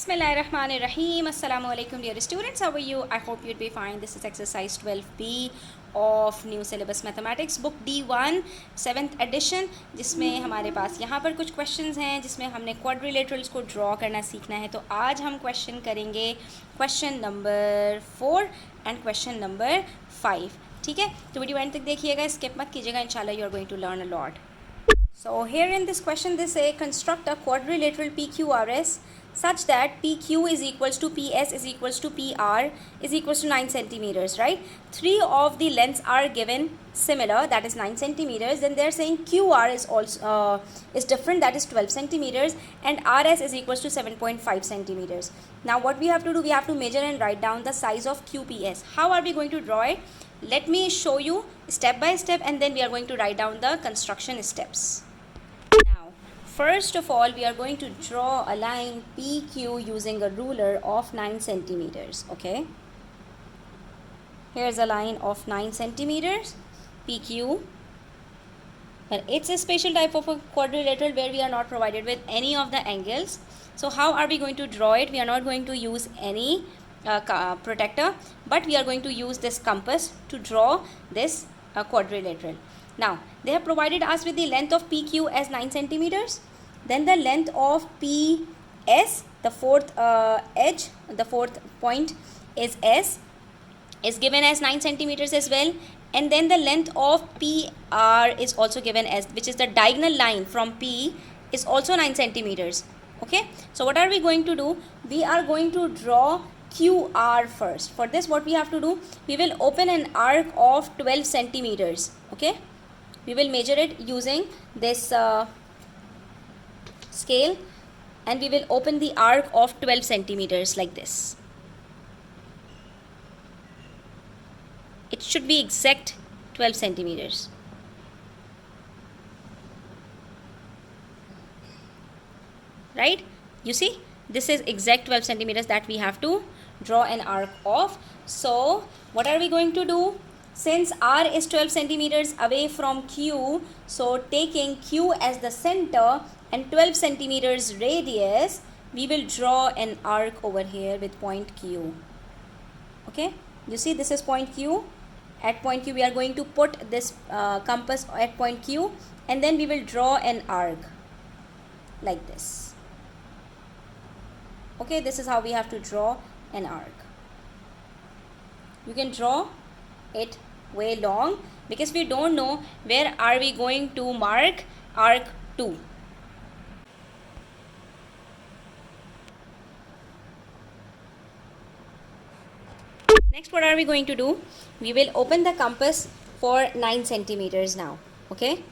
Bismillahirrahmanirrahim. Assalamu alaikum dear students. How are you? I hope you'd be fine. This is exercise 12B of new syllabus mathematics book D1 7th edition, जिसमें हमारे पास यहाँ पर कुछ questions हैं जिसमें हमने quadrilaterals को draw करना सीखना है. तो आज हम question करेंगे question number 4 and question number 5. ठीक है, तो वीडियो एंड तक देखिएगा, skip मत कीजिएगा. इंशाल्लाह you are going to learn a lot. So here in this question they say construct a quadrilateral PQRS such that PQ is equals to PS is equals to PR is equals to 9 centimeters, right? Three of the lengths are given similar, that is 9 centimeters. Then they are saying QR is also is different, that is 12 centimeters, and RS is equals to 7.5 centimeters. Now what we have to do, we have to measure and write down the size of QPS. How are we going to draw it? Let me show you step by step, and then we are going to write down the construction steps. First of all, we are going to draw a line PQ using a ruler of 9 centimeters. Okay. Here's a line of 9 centimeters, PQ. And it's a special type of a quadrilateral where we are not provided with any of the angles. So how are we going to draw it? We are not going to use any protector, but we are going to use this compass to draw this quadrilateral. Now, they have provided us with the length of PQ as 9 centimeters. Then the length of PS, the fourth edge, the fourth point is S, is given as 9 centimeters as well. And then the length of PR is also given as, which is the diagonal line from P, is also 9 centimeters. Okay. So what are we going to do? We are going to draw QR first. For this, what we have to do, we will open an arc of 12 centimeters. Okay. We will measure it using this scale, and we will open the arc of 12 centimeters like this. It should be exact 12 centimeters. Right? You see, this is exact 12 centimeters that we have to draw an arc of. So what are we going to do? Since R is 12 centimeters away from Q, so taking Q as the center and 12 centimeters radius, we will draw an arc over here with point Q. Okay, you see this is point Q. At point Q we are going to put this compass at point Q, and then we will draw an arc like this. Okay, this is how we have to draw an arc. You can draw it way long because we don't know where are we going to mark arc 2. Next, what are we going to do? We will open the compass for 9 centimeters now. Okay,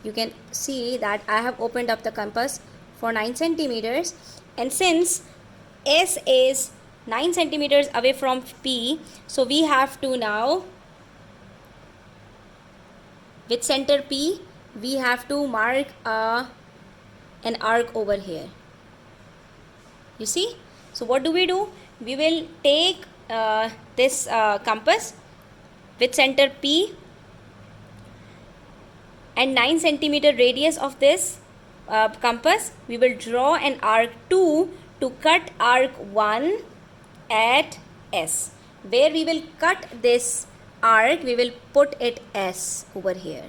you can see that I have opened up the compass for 9 centimeters, and since S is 9 centimeters away from P, so we have to now, with center P, we have to mark an arc over here. You see? So what do? We will take this compass with center P and 9 centimeter radius of this compass. We will draw an arc 2 to cut arc 1 at S. Where we will cut this arc, we will put it S over here.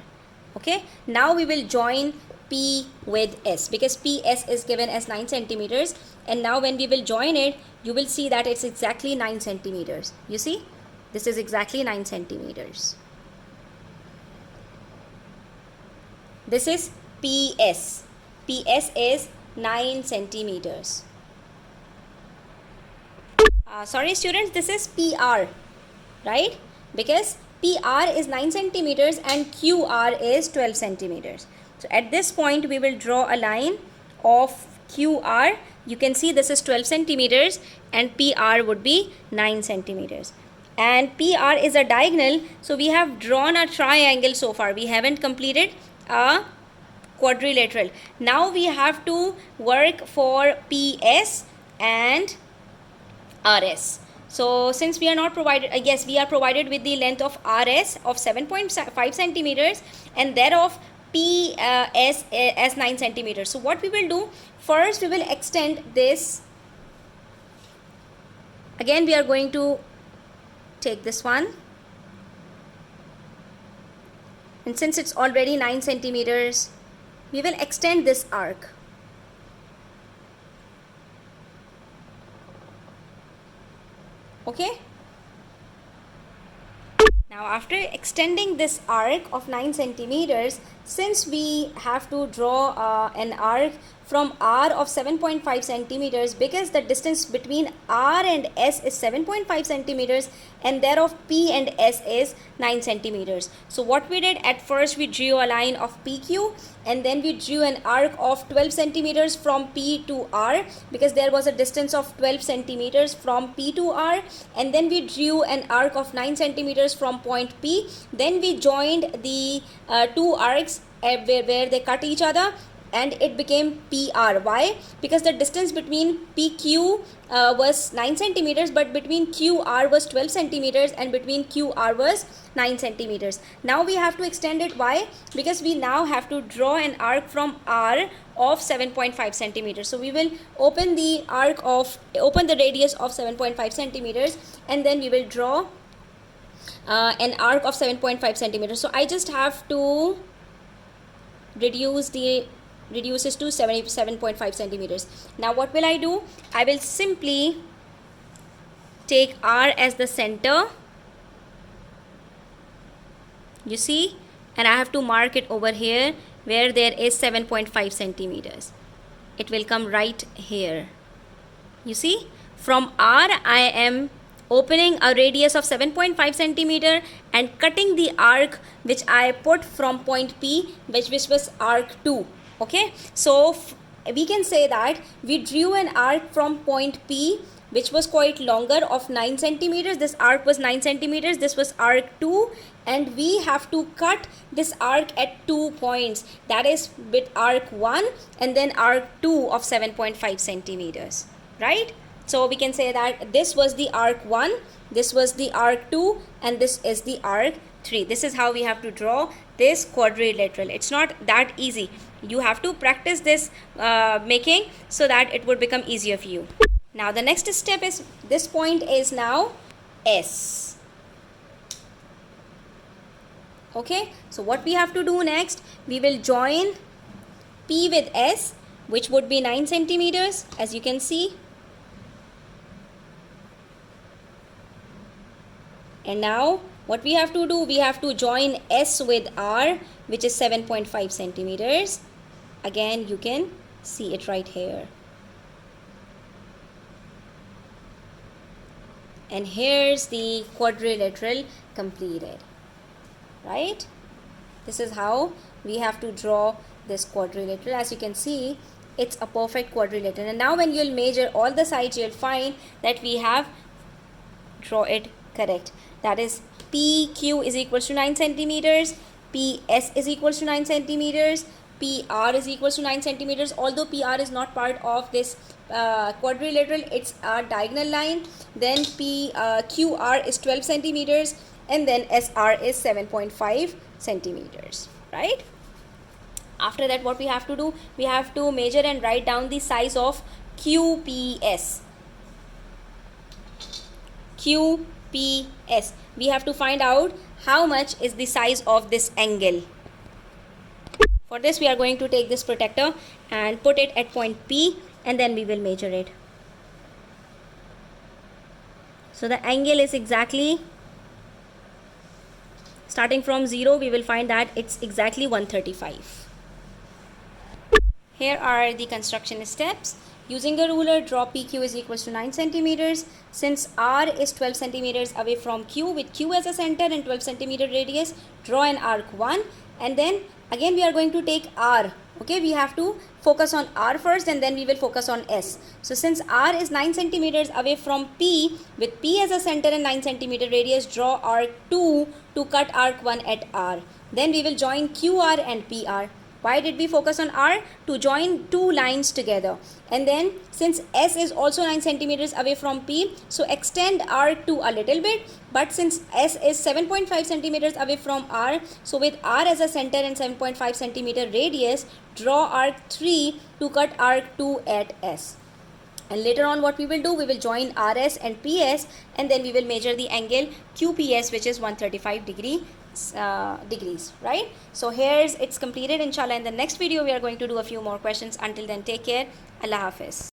Okay, now we will join P with S because PS is given as 9 centimeters, and now when we will join it, you will see that it's exactly 9 centimeters. You see, this is exactly 9 centimeters. This is PS. PS is 9 centimeters. Sorry students, this is PR, right? Because PR is 9 centimeters and QR is 12 centimeters. So at this point we will draw a line of QR. You can see this is 12 centimeters and PR would be 9 centimeters. And PR is a diagonal, so we have drawn a triangle so far. We haven't completed a quadrilateral. Now we have to work for PS and RS. So since we are not provided, yes, we are provided with the length of RS of 7.5 centimeters and thereof PS as 9 centimeters. So what we will do, first we will extend this Again we are going to take this one, and since it's already 9 centimeters, we will extend this arc. Okay. Now after extending this arc of 9 centimeters, since we have to draw an arc from R of 7.5 centimeters, because the distance between R and S is 7.5 centimeters and thereof P and S is 9 centimeters. So what we did, at first we drew a line of PQ, and then we drew an arc of 12 centimeters from P to R, because there was a distance of 12 centimeters from P to R, and then we drew an arc of 9 centimeters from point P. Then we joined the two arcs where they cut each other, and it became PR. Why? Because the distance between PQ was 9 centimeters, but between QR was 12 centimeters, and between QR was 9 centimeters. Now we have to extend it. Why? Because we now have to draw an arc from R of 7.5 centimeters. So we will open the radius of 7.5 centimeters, and then we will draw an arc of 7.5 centimeters. So I just have to reduce it to 77.5 centimeters. Now what will I do? I will simply take R as the center, you see, and I have to mark it over here where there is 7.5 centimeters. It will come right here. You see, from R I am opening a radius of 7.5 centimeter and cutting the arc which I put from point P, which was arc 2. Okay, so we can say that we drew an arc from point P which was quite longer of 9 centimeters. This arc was 9 centimeters. This was arc 2, and we have to cut this arc at 2 points. That is with arc 1 and then arc 2 of 7.5 centimeters, right? So we can say that this was the arc 1, this was the arc 2, and this is the arc 3. This is how we have to draw this quadrilateral. It's not that easy. You have to practice this making so that it would become easier for you. Now the next step is, this point is now S. Okay, so what we have to do next, we will join P with S, which would be 9 centimeters, as you can see. And now what we have to do, we have to join S with R, which is 7.5 centimeters. Again, you can see it right here. And here's the quadrilateral completed, right? This is how we have to draw this quadrilateral. As you can see, it's a perfect quadrilateral. And now when you'll measure all the sides, you'll find that we have draw it correct. That is, PQ is equals to 9 centimeters, PS is equals to 9 centimeters, PR is equals to 9 centimeters. Although PR is not part of this quadrilateral, it's a diagonal line. Then QR is 12 centimeters, and then SR is 7.5 centimeters, right? After that, what we have to do, we have to measure and write down the size of QPS. QPS. We have to find out how much is the size of this angle. For this, we are going to take this protector and put it at point P, and then we will measure it. So the angle is exactly, starting from 0, we will find that it's exactly 135. Here are the construction steps. Using a ruler, draw PQ is equals to 9 centimeters. Since R is 12 centimeters away from Q, with Q as a center and 12 centimeter radius, draw an arc 1. And then again we are going to take R. Okay, we have to focus on R first, and then we will focus on S. So since R is 9 centimeters away from P, with P as a center and 9 centimeter radius, draw arc 2 to cut arc 1 at R. Then we will join QR and PR. Why did we focus on R? To join two lines together. And then since S is also 9 centimeters away from P, so extend R2 a little bit. But since S is 7.5 centimeters away from R, so with R as a center and 7.5 centimeter radius, draw arc 3 to cut arc 2 at S. And later on what we will do, we will join RS and PS, and then we will measure the angle QPS, which is 135 degrees, right? So here's it's completed. Inshallah, in the next video we are going to do a few more questions. Until then, take care. Allah Hafiz.